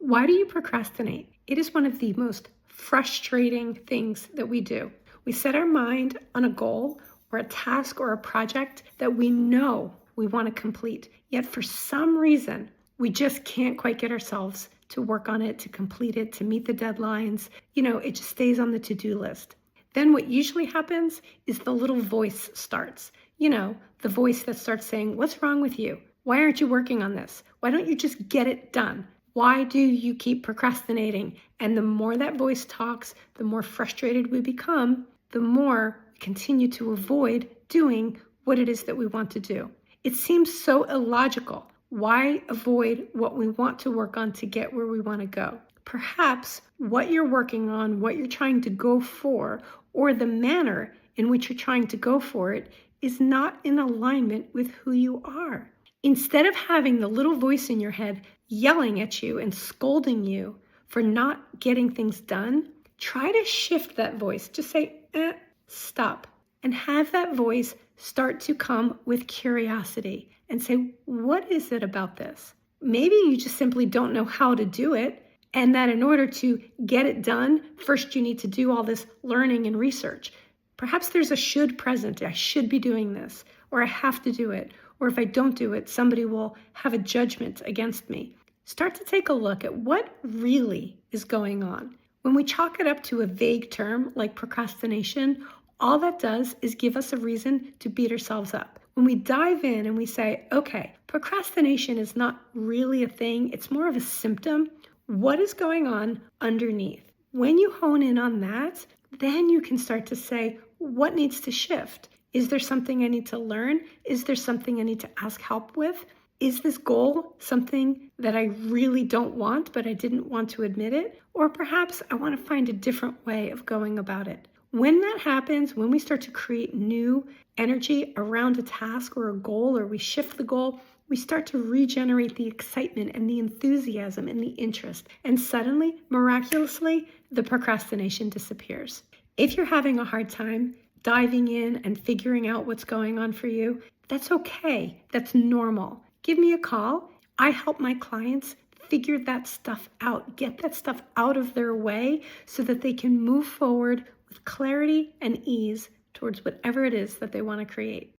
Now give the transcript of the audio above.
Why do you procrastinate? It is one of the most frustrating things that we do. We set our mind on a goal or a task or a project that we know we want to complete, yet for some reason, we just can't quite get ourselves to work on it, to complete it, to meet the deadlines. It just stays on the to-do list. Then what usually happens is the little voice starts. The voice that starts saying, "What's wrong with you? Why aren't you working on this? Why don't you just get it done? Why do you keep procrastinating?" And the more that voice talks, the more frustrated we become, the more we continue to avoid doing what it is that we want to do. It seems so illogical. Why avoid what we want to work on to get where we want to go? Perhaps what you're working on, what you're trying to go for, or the manner in which you're trying to go for it is not in alignment with who you are. Instead of having the little voice in your head yelling at you and scolding you for not getting things done, try to shift that voice. Just say, stop. And have that voice start to come with curiosity and say, what is it about this? Maybe you just simply don't know how to do it, and that in order to get it done, first you need to do all this learning and research. Perhaps there's a should present. I should be doing this, or I have to do it, or if I don't do it, somebody will have a judgment against me. Start to take a look at what really is going on. When we chalk it up to a vague term like procrastination, all that does is give us a reason to beat ourselves up. When we dive in and we say, okay, procrastination is not really a thing, it's more of a symptom. What is going on underneath? When you hone in on that, then you can start to say, what needs to shift? Is there something I need to learn? Is there something I need to ask help with? Is this goal something that I really don't want, but I didn't want to admit it? Or perhaps I want to find a different way of going about it. When that happens, when we start to create new energy around a task or a goal, or we shift the goal, we start to regenerate the excitement and the enthusiasm and the interest. And suddenly, miraculously, the procrastination disappears. If you're having a hard time diving in and figuring out what's going on for you, that's okay. That's normal. Give me a call. I help my clients figure that stuff out, get that stuff out of their way so that they can move forward with clarity and ease towards whatever it is that they want to create.